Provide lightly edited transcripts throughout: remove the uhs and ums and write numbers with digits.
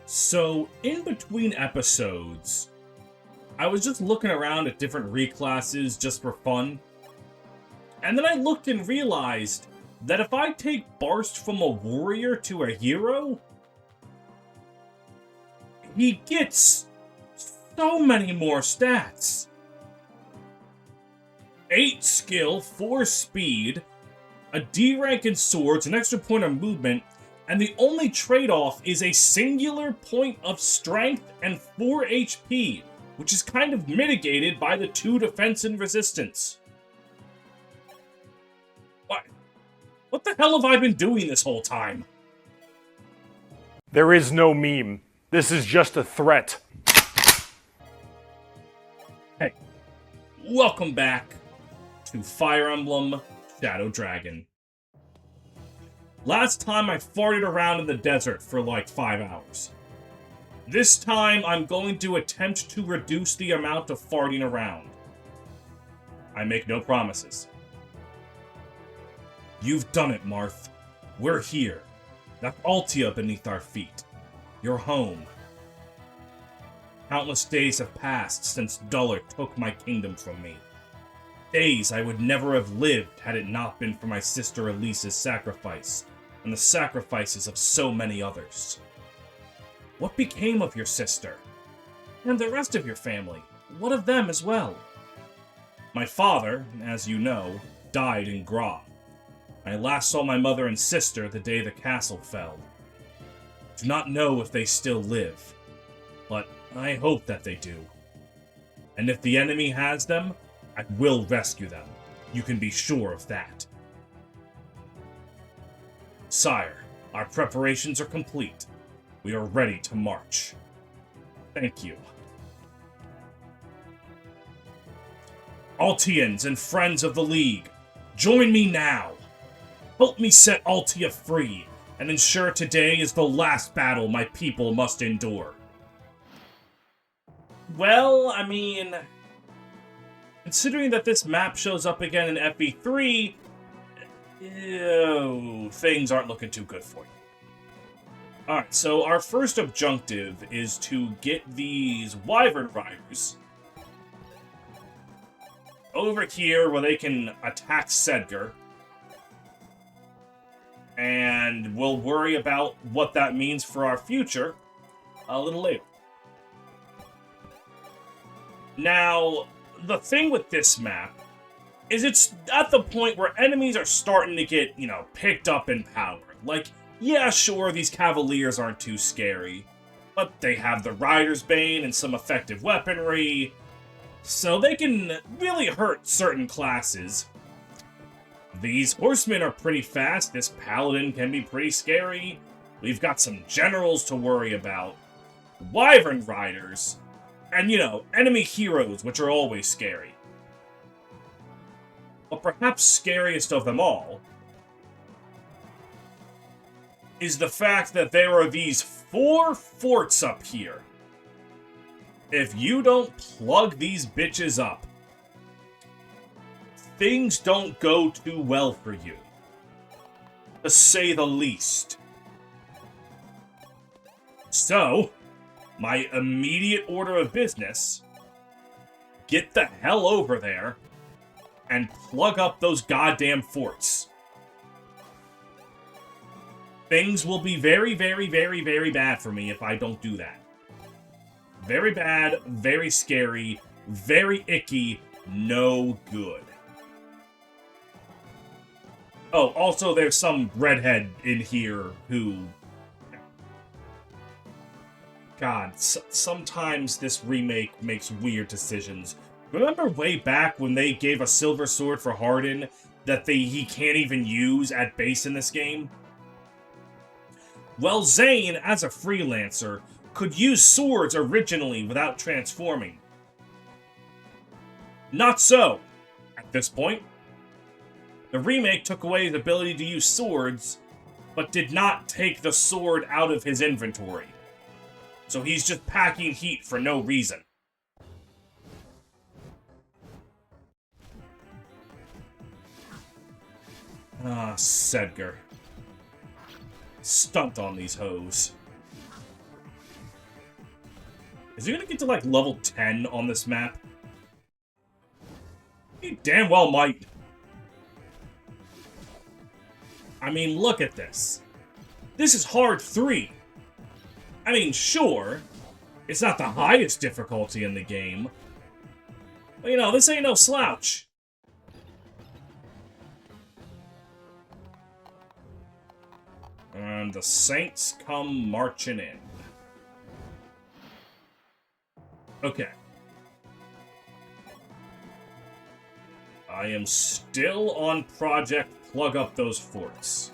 So, in between episodes, I was just looking around at different reclasses just for fun. And then I looked and realized that if I take Barst from a warrior to a hero, he gets so many more stats. 8 skill, 4 speed, a D rank in swords, an extra point of movement, and the only trade-off is a singular point of strength and 4 HP, which is kind of mitigated by the 2 defense and resistance. What the hell have I been doing this whole time? There is no meme. This is just a threat. Hey, welcome back to Fire Emblem Shadow Dragon. Last time I farted around in the desert for like 5 hours. This time I'm going to attempt to reduce the amount of farting around. I make no promises. You've done it, Marth. We're here. That's Altea beneath our feet. Your home. Countless days have passed since Dullard took my kingdom from me. Days I would never have lived had it not been for my sister Elise's sacrifice, and the sacrifices of so many others. What became of your sister? And the rest of your family? What of them as well? My father, as you know, died in Gra. I last saw my mother and sister the day the castle fell. Do not know if they still live, but I hope that they do. And if the enemy has them, I will rescue them. You can be sure of that. Sire, our preparations are complete. We are ready to march. Thank you. Alteans and friends of the League, join me now. Help me set Altea free, and ensure today is the last battle my people must endure. Well, I mean, considering that this map shows up again in FE3, things aren't looking too good for you. Alright, so our first objective is to get these Wyvern Riders over here where they can attack Sedgar. And we'll worry about what that means for our future a little later. Now, the thing with this map is it's at the point where enemies are starting to get, picked up in power. Like, yeah, sure, these Cavaliers aren't too scary, but they have the Rider's Bane and some effective weaponry, so they can really hurt certain classes. These horsemen are pretty fast, this paladin can be pretty scary, we've got some generals to worry about, Wyvern Riders, and, enemy heroes, which are always scary. But perhaps scariest of them all is the fact that there are these 4 forts up here. If you don't plug these bitches up, things don't go too well for you, to say the least. So, my immediate order of business, get the hell over there and plug up those goddamn forts. Things will be very, very, very, very bad for me if I don't do that. Very bad, very scary, very icky, no good. Oh, also there's some redhead in here who... God, sometimes this remake makes weird decisions. Remember way back when they gave a silver sword for Hardin that he can't even use at base in this game? Well, Zane, as a freelancer, could use swords originally without transforming. Not so, at this point. The remake took away his ability to use swords, but did not take the sword out of his inventory. So he's just packing heat for no reason. Ah, Sedgar. Stunt on these hoes. Is he gonna get to, like, level 10 on this map? He damn well might. I mean, look at this. This is hard 3. I mean, sure, it's not the highest difficulty in the game. But, you know, this ain't no slouch. And the Saints come marching in. Okay. I am still on Project Plug Up Those Forts.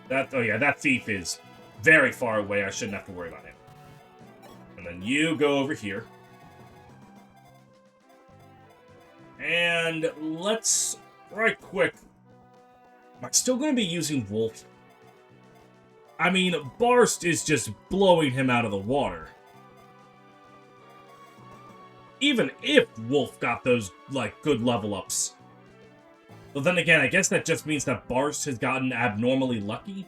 Oh yeah, that thief is very far away. I shouldn't have to worry about him. And then you go over here. And let's, right quick, am I still going to be using Wolf? I mean, Barst is just blowing him out of the water. Even if Wolf got those, like, good level ups. But then again, I guess that just means that Barst has gotten abnormally lucky?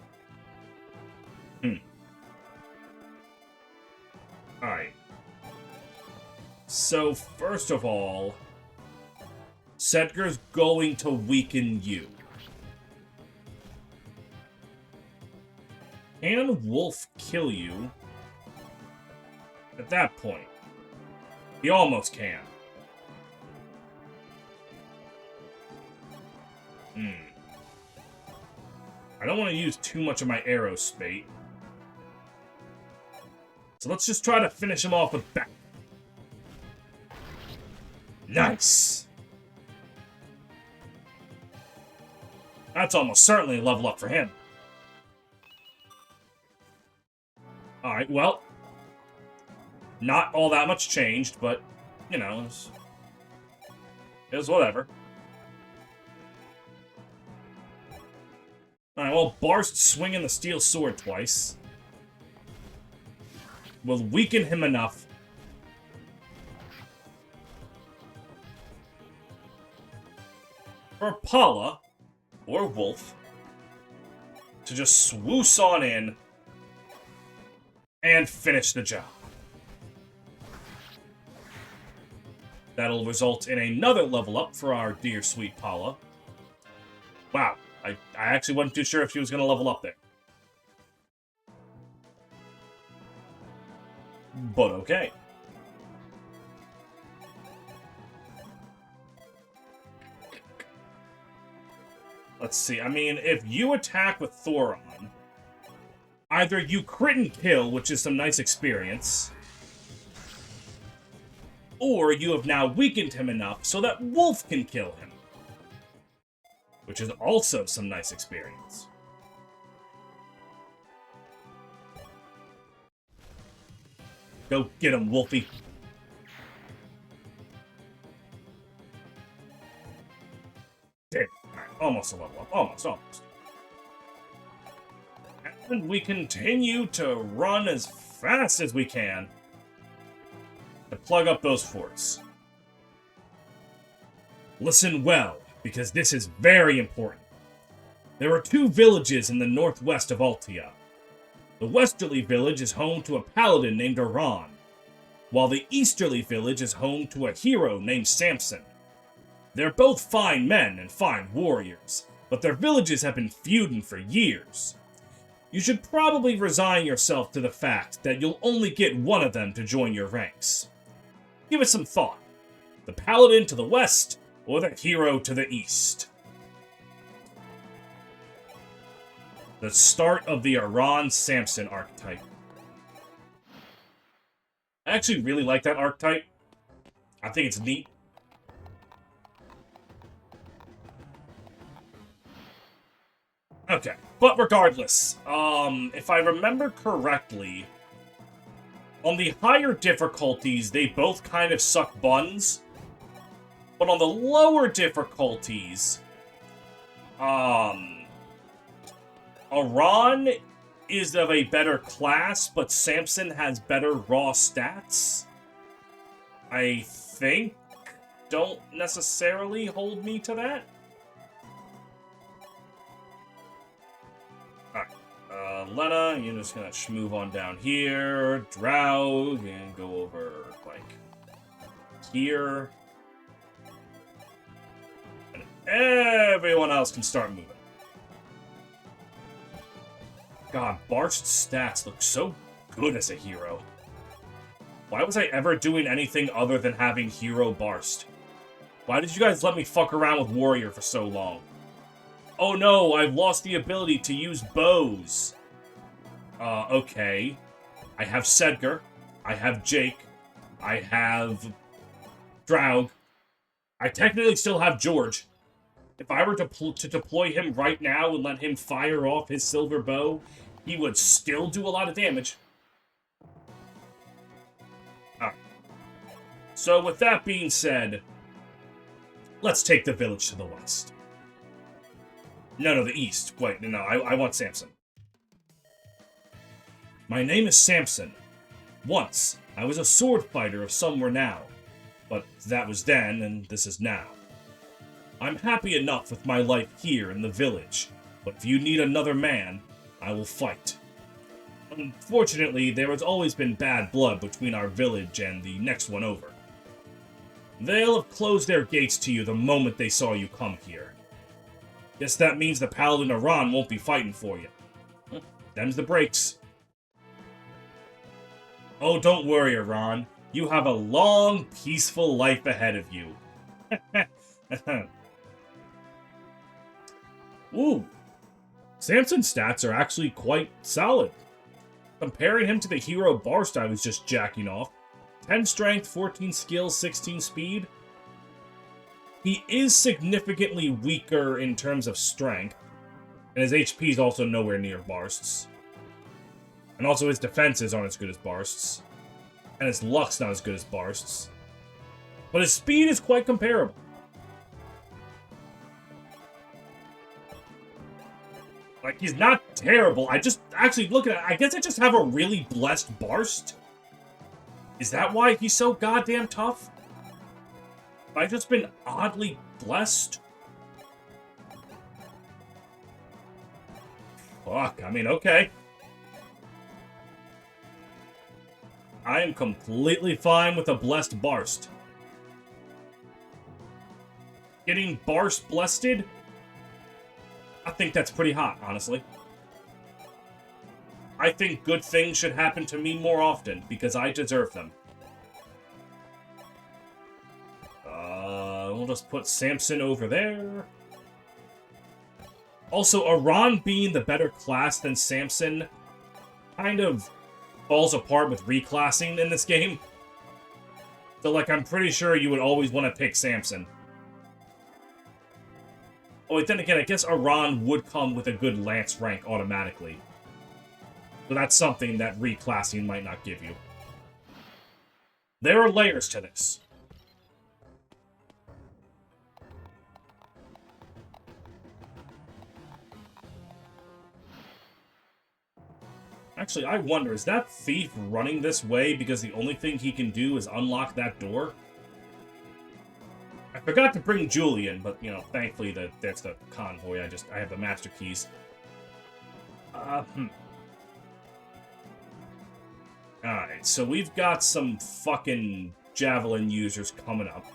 Alright. So, first of all, Sedgar's going to weaken you. Can Wolf kill you? At that point. He almost can. I don't want to use too much of my arrow spate. So let's just try to finish him off with back. Nice! That's almost certainly a level up for him. Alright, well. Not all that much changed, but, you know, it was whatever. Alright, well, Barst swinging the steel sword twice will weaken him enough for Paula, or Wolf, to just swoosh on in and finish the job. That'll result in another level up for our dear sweet Paula. Wow, I actually wasn't too sure if she was going to level up there. But okay. Let's see, I mean, if you attack with Thoron, either you crit and kill, which is some nice experience, or you have now weakened him enough so that Wolf can kill him, which is also some nice experience. Go get him, Wolfie. There. Alright, almost a level up. Almost. And we continue to run as fast as we can to plug up those forts. Listen well, because this is very important. There are 2 villages in the northwest of Altea. The westerly village is home to a paladin named Arran, while the easterly village is home to a hero named Samson. They're both fine men and fine warriors, but their villages have been feuding for years. You should probably resign yourself to the fact that you'll only get one of them to join your ranks. Give it some thought. The paladin to the west, or the hero to the east. The start of the Arran-Samson archetype. I actually really like that archetype. I think it's neat. Okay, but regardless, if I remember correctly, on the higher difficulties, they both kind of suck buns. But on the lower difficulties, Arran is of a better class, but Samson has better raw stats. I think. Don't necessarily hold me to that. Alright, Lena, you're just gonna move on down here, Draug, and go over, like, here. And everyone else can start moving. God, Barst's stats look so good as a hero. Why was I ever doing anything other than having Hero Barst? Why did you guys let me fuck around with Warrior for so long? Oh no, I've lost the ability to use bows. Okay. I have Sedgar. I have Jake. I have Draug. I technically still have George. If I were to deploy him right now and let him fire off his silver bow, he would still do a lot of damage. Alright. So with that being said, let's take the village to the west. No, the east. Wait, no, I want Samson. My name is Samson. Once, I was a sword fighter of some renown, but that was then, and this is now. I'm happy enough with my life here in the village, but if you need another man, I will fight. Unfortunately, there has always been bad blood between our village and the next one over. They'll have closed their gates to you the moment they saw you come here. Guess that means the Paladin Arran won't be fighting for you. Them's the breaks. Oh, don't worry, Arran. You have a long, peaceful life ahead of you. Ooh. Samson's stats are actually quite solid. Comparing him to the hero Barst I was just jacking off, 10 strength, 14 skill, 16 speed. He is significantly weaker in terms of strength, and his HP is also nowhere near Barst's. And also his defenses aren't as good as Barst's, and his luck's not as good as Barst's. But his speed is quite comparable. Like, he's not terrible. I just, actually, look at it, I guess I just have a really blessed Barst. Is that why he's so goddamn tough? Have I just been oddly blessed? Fuck, I mean, okay. I am completely fine with a blessed Barst. Getting Barst blessed? I think that's pretty hot, honestly. I think good things should happen to me more often, because I deserve them. We'll just put Samson over there. Also, Arran being the better class than Samson kind of falls apart with reclassing in this game. So, like, I'm pretty sure you would always want to pick Samson. Oh, wait, then again, I guess Arran would come with a good lance rank automatically. So that's something that reclassing might not give you. There are layers to this. Actually, I wonder, is that thief running this way because the only thing he can do is unlock that door? I forgot to bring Julian, but, you know, thankfully that's the convoy. I have the master keys. Alright, so we've got some fucking javelin users coming up.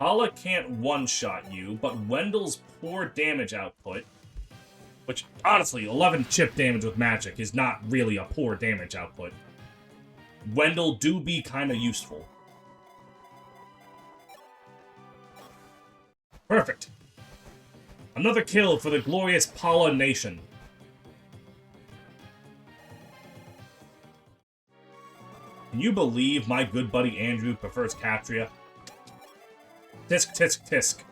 Hala can't one-shot you, but Wendell's poor damage output, which, honestly, 11 chip damage with magic is not really a poor damage output. Wendell do be kind of useful. Perfect. Another kill for the glorious Pala Nation. Can you believe my good buddy Andrew prefers Catria? Tisk, tisk, tisk.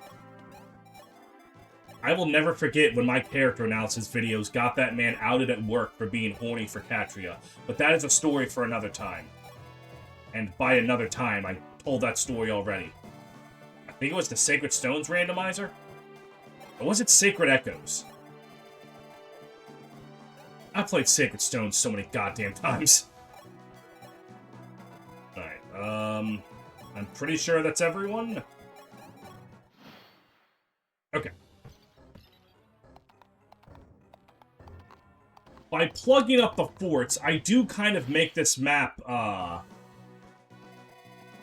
I will never forget when my character analysis videos got that man outed at work for being horny for Catria, but that is a story for another time. And by another time, I told that story already. I think it was the Sacred Stones randomizer? Or was it Sacred Echoes? I played Sacred Stones so many goddamn times. Alright, I'm pretty sure that's everyone. Okay. by plugging up the forts, I do kind of make this map,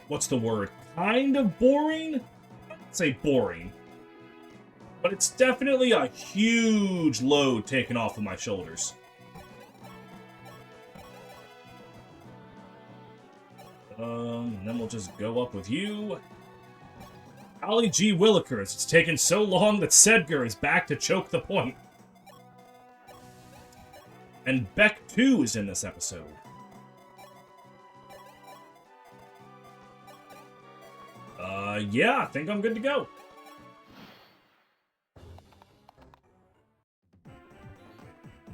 what's the word? Kind of boring? I'd say boring. But it's definitely a huge load taken off of my shoulders. And then we'll just go up with you. Golly gee willikers, it's taken so long that Sedgar is back to choke the point. And Beck, too, is in this episode. Yeah, I think I'm good to go.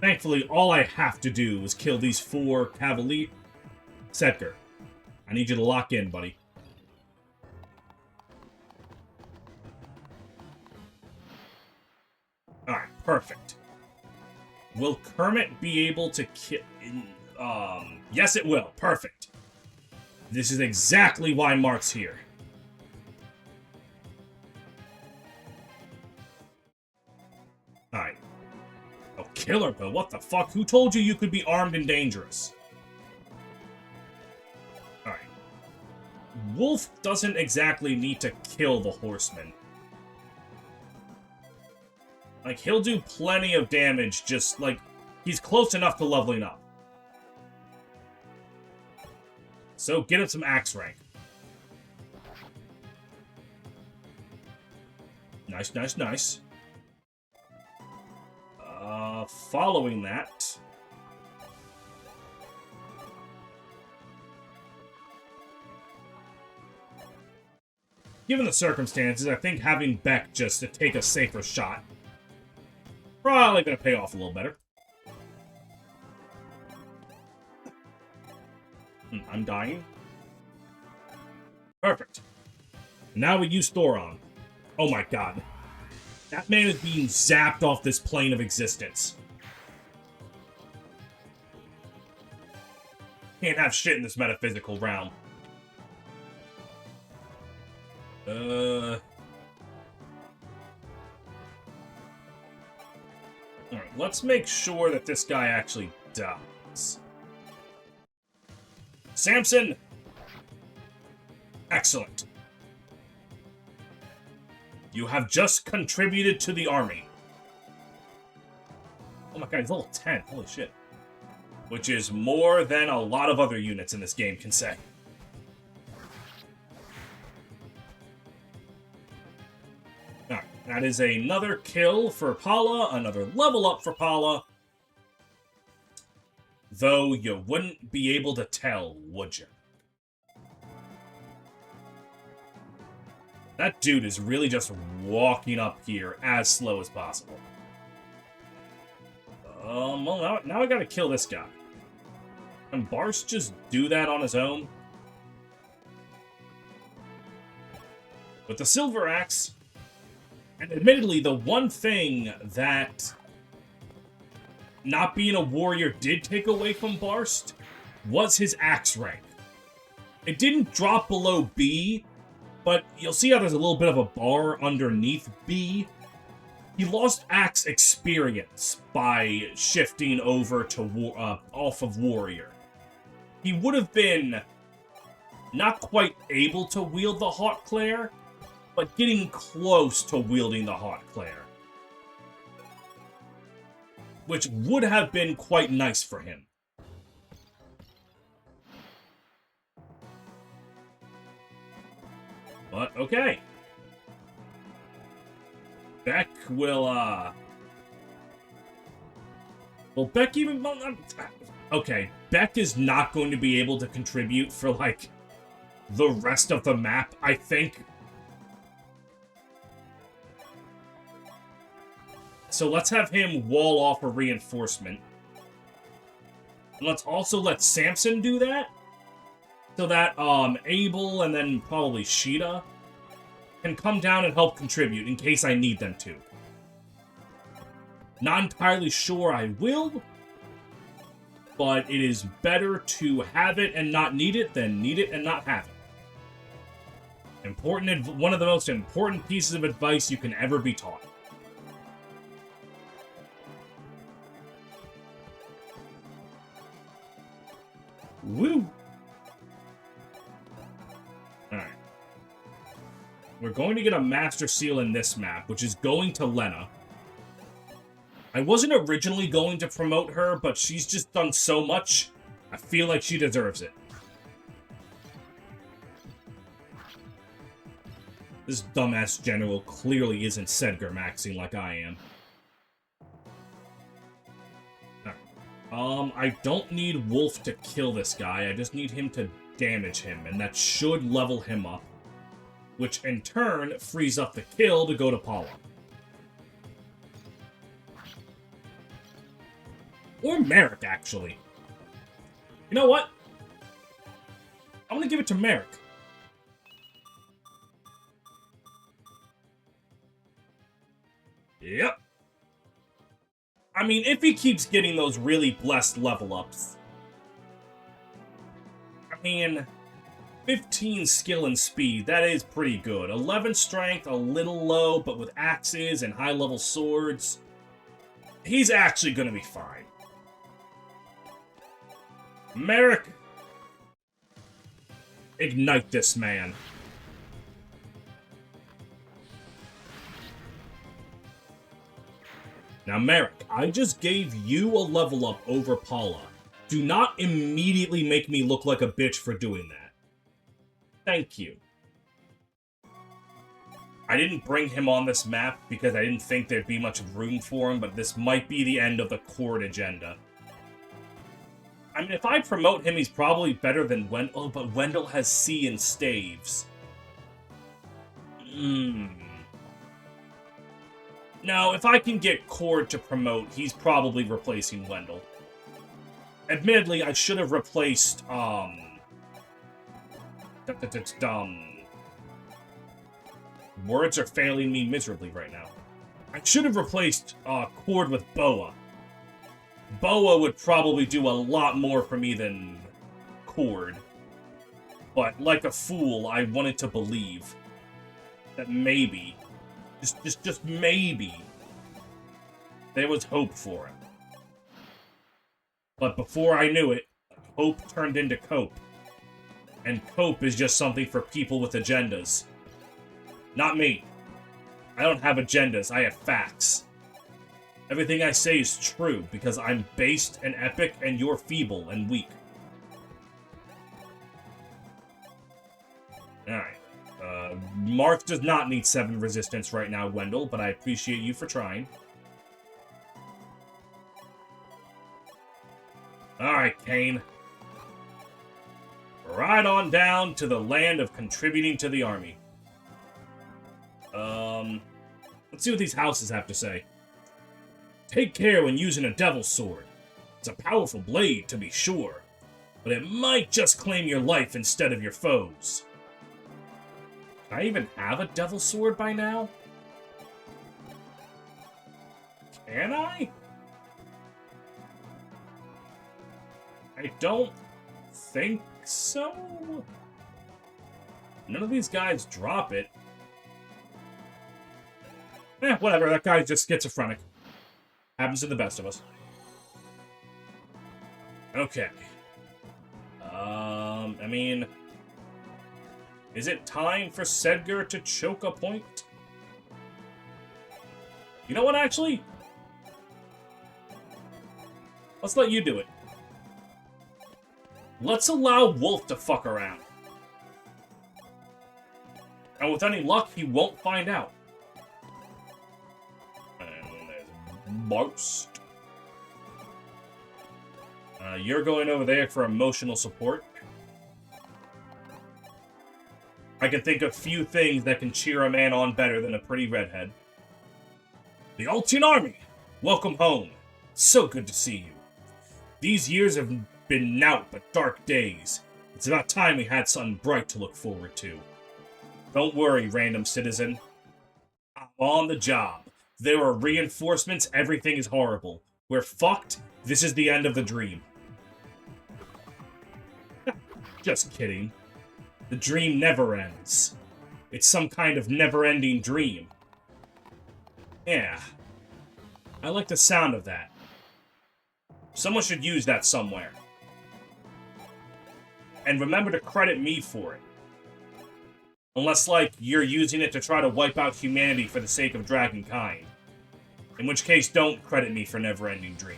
Thankfully, all I have to do is kill these 4 Cavalier... Sedgar, I need you to lock in, buddy. Alright, perfect. Will Kermit be able to kill... yes it will. Perfect. This is exactly why Mark's here. Alright. Oh, Killer Bill, what the fuck? Who told you you could be armed and dangerous? Alright. Wolf doesn't exactly need to kill the horseman. Like, he'll do plenty of damage, just, like, he's close enough to leveling up. So, get him some axe rank. Nice, nice, nice. Following that... Given the circumstances, I think having Beck just to take a safer shot probably gonna pay off a little better. I'm dying. Perfect. Now we use Thoron. Oh my god. That man is being zapped off this plane of existence. Can't have shit in this metaphysical realm. Alright, let's make sure that this guy actually dies. Samson! Excellent. You have just contributed to the army. Oh my god, he's level 10. Holy shit. Which is more than a lot of other units in this game can say. Alright, that is another kill for Paula, another level up for Paula. Though you wouldn't be able to tell, would you? That dude is really just walking up here as slow as possible. Well, now I gotta kill this guy. Can Barst just do that on his own? With the Silver Axe, and admittedly, the one thing that not being a warrior did take away from Barst was his axe rank. It didn't drop below B, but you'll see how there's a little bit of a bar underneath B. He lost axe experience by shifting over to off of warrior. He would have been not quite able to wield the Hot Claire, but getting close to wielding the Hot Claire. Which would have been quite nice for him. But, okay. Beck will, Will Beck even... Okay, Beck is not going to be able to contribute for, like, the rest of the map, I think. So let's have him wall off a reinforcement. And let's also let Samson do that. So that, Abel and then probably Sheeta can come down and help contribute in case I need them to. Not entirely sure I will, but it is better to have it and not need it than need it and not have it. One of the most important pieces of advice you can ever be taught. Woo! Alright. We're going to get a Master Seal in this map, which is going to Lena. I wasn't originally going to promote her, but she's just done so much, I feel like she deserves it. This dumbass general clearly isn't Sedgar maxing like I am. I don't need Wolf to kill this guy, I just need him to damage him, and that should level him up. Which, in turn, frees up the kill to go to Paula. Or Merrick, actually. You know what? I'm gonna give it to Merrick. Yep. I mean, if he keeps getting those really blessed level ups. I mean, 15 skill and speed, that is pretty good. 11 strength, a little low, but with axes and high-level swords, he's actually gonna be fine. Merrick, ignite this man. Now, Merrick, I just gave you a level up over Paula. Do not immediately make me look like a bitch for doing that. Thank you. I didn't bring him on this map because I didn't think there'd be much room for him, but this might be the end of the Court agenda. I mean, if I promote him, he's probably better than Wendell, but Wendell has C and staves. No, if I can get Cord to promote, he's probably replacing Wendell. Admittedly, I should have replaced, words are failing me miserably right now. I should have replaced, Cord with Boa. Boa would probably do a lot more for me than Cord. But, like a fool, I wanted to believe that maybe, just maybe, there was hope for it. But before I knew it, hope turned into cope. And cope is just something for people with agendas. Not me. I don't have agendas, I have facts. Everything I say is true, because I'm based and epic, and you're feeble and weak. Alright. Marth does not need 7 resistance right now, Wendell, but I appreciate you for trying. Alright, Kane. Right on down to the land of contributing to the army. Let's see what these houses have to say. Take care when using a devil's sword. It's a powerful blade, to be sure, but it might just claim your life instead of your foes. Can I even have a devil's sword by now? Can I? I don't think so. None of these guys drop it. Whatever, that guy's just schizophrenic. Happens to the best of us. Okay. I mean, is it time for Sedgar to choke a point? You know what, actually? Let's let you do it. Let's allow Wolf to fuck around. And with any luck, he won't find out. And there's most. You're going over there for emotional support. I can think of few things that can cheer a man on better than a pretty redhead. The Altean army! Welcome home. So good to see you. These years have been naught but dark days. It's about time we had something bright to look forward to. Don't worry, random citizen. I'm on the job. There are reinforcements, everything is horrible. We're fucked, this is the end of the dream. Just kidding. The dream never ends. It's some kind of never-ending dream. Yeah. I like the sound of that. Someone should use that somewhere. And remember to credit me for it. Unless, like, you're using it to try to wipe out humanity for the sake of Dragonkind. In which case, don't credit me for Never-Ending Dream.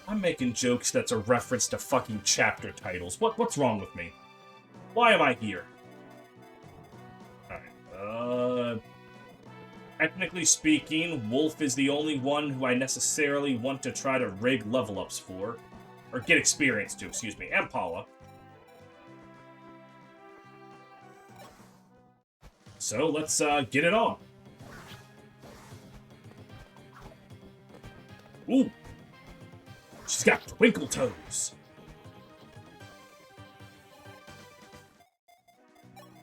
I'm making jokes that's a reference to fucking chapter titles. What's wrong with me? Why am I here? Alright, technically speaking, Wolf is the only one who I necessarily want to try to rig level-ups for. Or get experience to, excuse me. And Paula. So, let's, get it on. Ooh! She's got twinkle toes!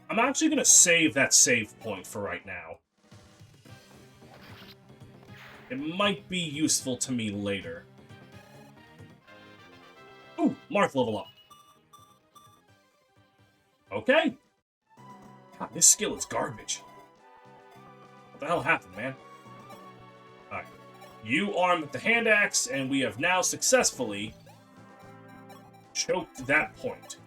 I'm actually gonna save that save point for right now. It might be useful to me later. Ooh! Marth level up. Okay! God, this skill is garbage. What the hell happened, man? Alright. You armed with the hand axe, and we have now successfully choked that point.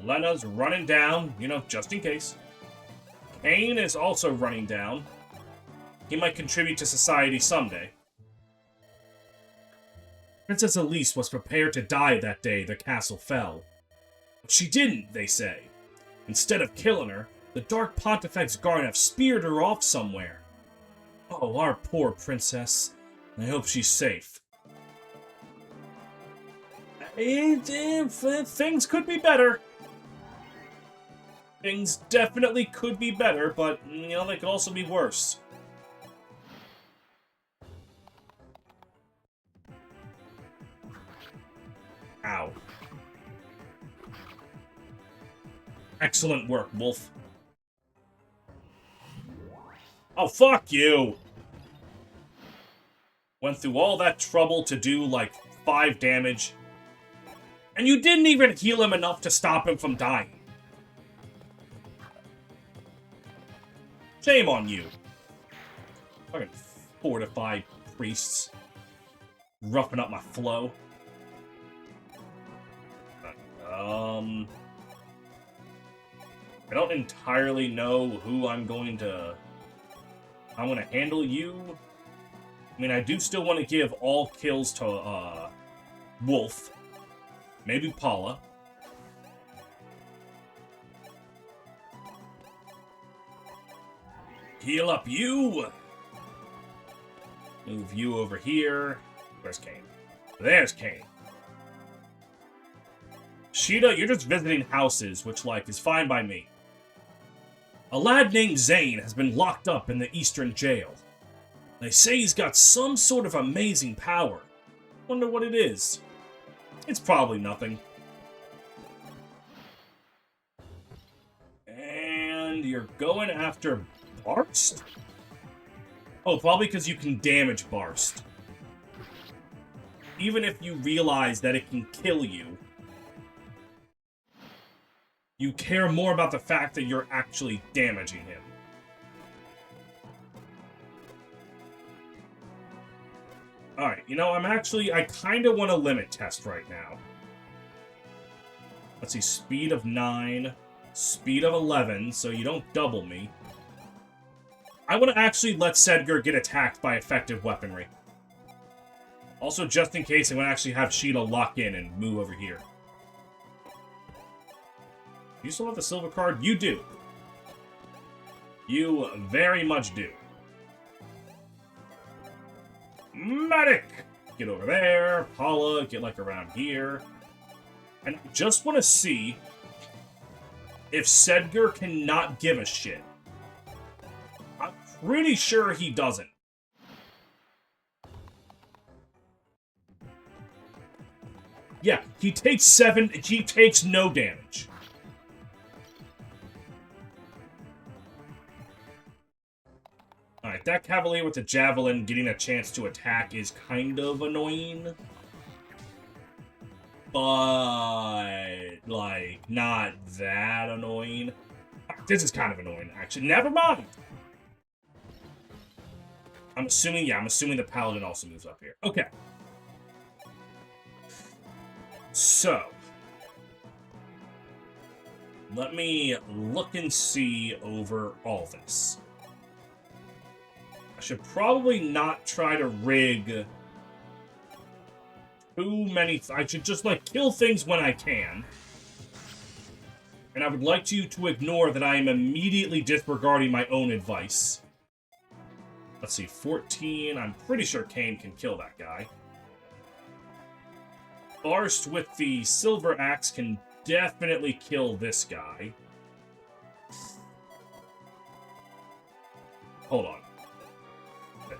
Lena's running down, you know, just in case. Kane is also running down. He might contribute to society someday. Princess Elise was prepared to die that day the castle fell. But she didn't, they say. Instead of killing her, the Dark Pontifex Guard have speared her off somewhere. Oh, our poor princess. I hope she's safe. Things could be better. Things definitely could be better, but, you know, they could also be worse. Ow. Excellent work, Wolf. Oh, fuck you! Went through all that trouble to do, like, 5 damage. And you didn't even heal him enough to stop him from dying. Shame on you. Fucking fortified priests. Roughing up my flow. I don't entirely know who I'm going to handle you. I mean, I do still want to give all kills to, Wolf. Maybe Paula. Heal up you! Move you over here. Where's Kane? There's Kane. Sheeta, you're just visiting houses, which, like, is fine by me. A lad named Zane has been locked up in the Eastern Jail. They say he's got some sort of amazing power. Wonder what it is. It's probably nothing. And you're going after Barst? Oh, probably because you can damage Barst. Even if you realize that it can kill you, you care more about the fact that you're actually damaging him. Alright, you know, I kind of want a limit test right now. Let's see, speed of 9, speed of 11, so you don't double me. I want to actually let Sedgar get attacked by effective weaponry. Also, just in case, I want to actually have Sheeta lock in and move over here. You still have the silver card? You do. You very much do. Medic! Get over there. Paula, get, like, around here. And I just want to see if Sedgar cannot give a shit. I'm pretty sure he doesn't. Yeah, he takes no damage. Alright, that Cavalier with the Javelin getting a chance to attack is kind of annoying. But, like, not that annoying. This is kind of annoying, actually. Never mind! I'm assuming the Paladin also moves up here. Okay. So, let me look and see over all this. I should probably not try to rig too many... I should just, like, kill things when I can. And I would like you to ignore that I am immediately disregarding my own advice. Let's see, 14. I'm pretty sure Cain can kill that guy. Barst with the silver axe can definitely kill this guy. Hold on.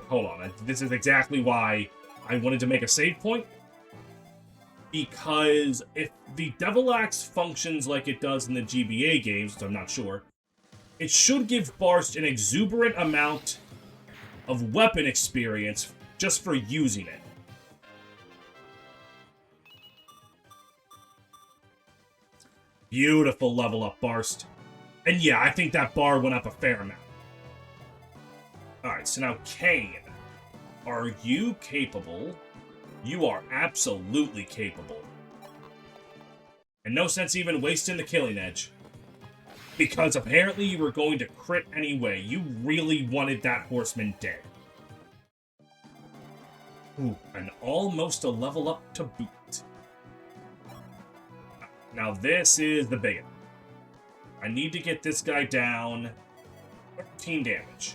Hold on. This is exactly why I wanted to make a save point. Because if the Devil Axe functions like it does in the GBA games, which I'm not sure, it should give Barst an exuberant amount of weapon experience just for using it. Beautiful level up, Barst. And yeah, I think that bar went up a fair amount. Alright, so now Cain. Are you capable? You are absolutely capable. And no sense even wasting the killing edge. Because apparently you were going to crit anyway. You really wanted that horseman dead. Ooh, and almost a level up to boot. Now this is the big one. I need to get this guy down 13 damage.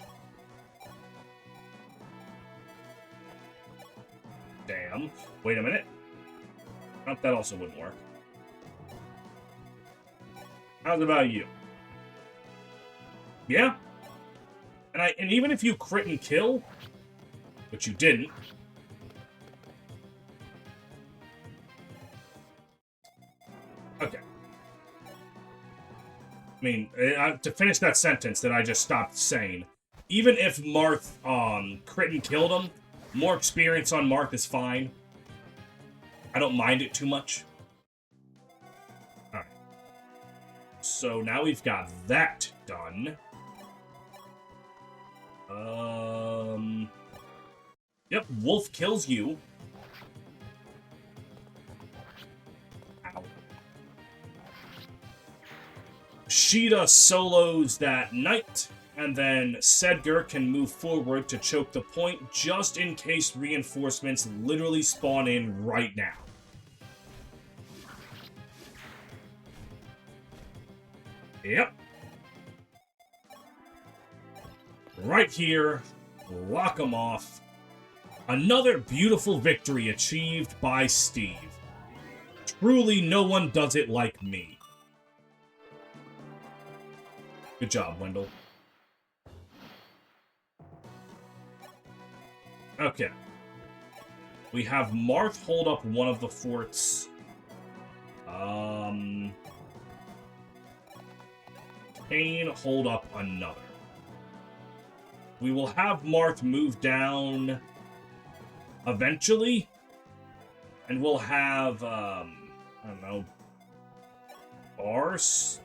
Damn. Wait a minute. Nope, that also wouldn't work. How's about you? Yeah? And even if you crit and kill, which you didn't, okay. I mean, to finish that sentence that I just stopped saying, even if Marth crit and killed him, more experience on Marth is fine. I don't mind it too much. Alright. So now we've got that done. Yep, Wolf kills you. Ow. Sheeta solos that knight, and then Sedgar can move forward to choke the point just in case reinforcements literally spawn in right now. Yep. Right here. Lock him off. Another beautiful victory achieved by Steve. Truly, no one does it like me. Good job, Wendell. Okay. We have Marth hold up one of the forts. Cain hold up another. We will have Marth move down eventually. And we'll have, I don't know, Barst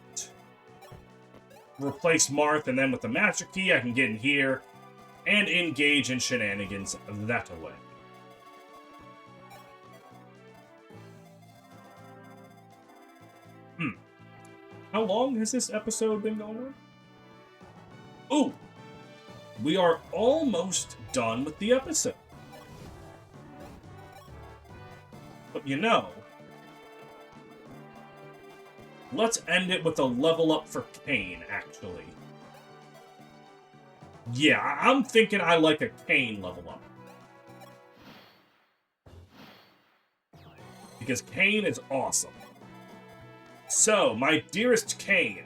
replace Marth, and then with the Master Key, I can get in here and engage in shenanigans that way. How long has this episode been going on? Ooh! We are almost done with the episode. But you know, let's end it with a level up for Cain, actually. Yeah, I'm thinking I like a Cain level up. Because Cain is awesome. So, my dearest Cain.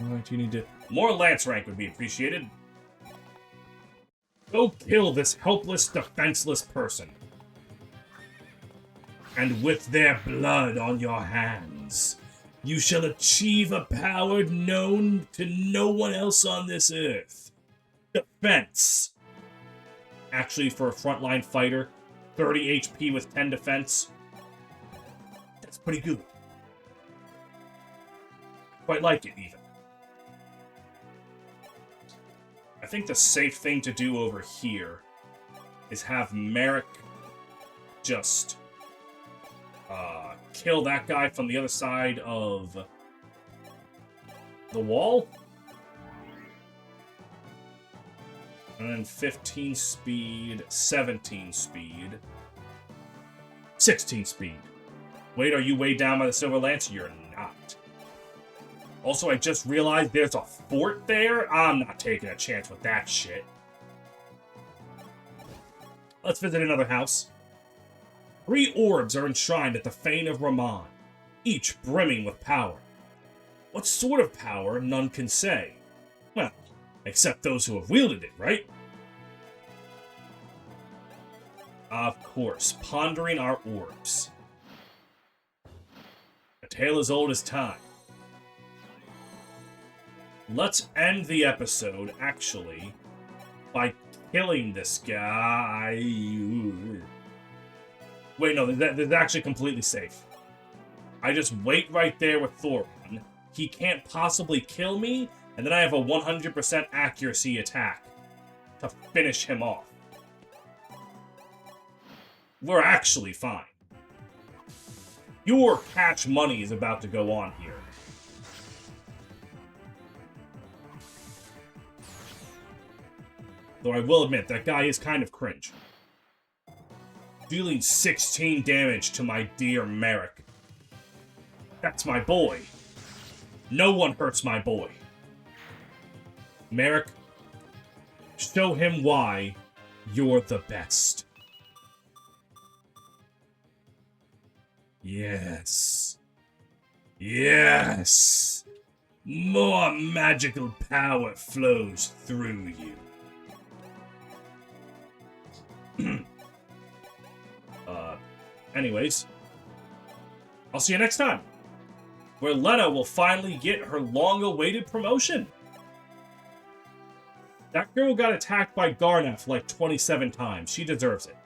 Alright, you need to... More lance rank would be appreciated. Go kill this helpless, defenseless person. And with their blood on your hands, you shall achieve a power known to no one else on this earth. Defense. Actually, for a frontline fighter, 30 HP with 10 defense. That's pretty good. Quite like it, even. I think the safe thing to do over here is have Merrick just kill that guy from the other side of the wall. And then 15 speed, 17 speed, 16 speed. Wait, are you way down by the Silver Lance? You're not. Also, I just realized there's a fort there. I'm not taking a chance with that shit. Let's visit another house. 3 orbs are enshrined at the fane of Raman, each brimming with power. What sort of power, none can say. Well, except those who have wielded it, right? Of course, pondering our orbs. A tale as old as time. Let's end the episode, actually, by killing this guy. Wait, no, this is actually completely safe. I just wait right there with Thoron. He can't possibly kill me, and then I have a 100% accuracy attack to finish him off. We're actually fine. Your cash money is about to go on here. Though I will admit, that guy is kind of cringe. Dealing 16 damage to my dear Merrick. That's my boy. No one hurts my boy. Merrick, show him why you're the best. Yes. Yes. More magical power flows through you. Anyways, I'll see you next time, where Lena will finally get her long-awaited promotion. That girl got attacked by Garneth like 27 times. She deserves it.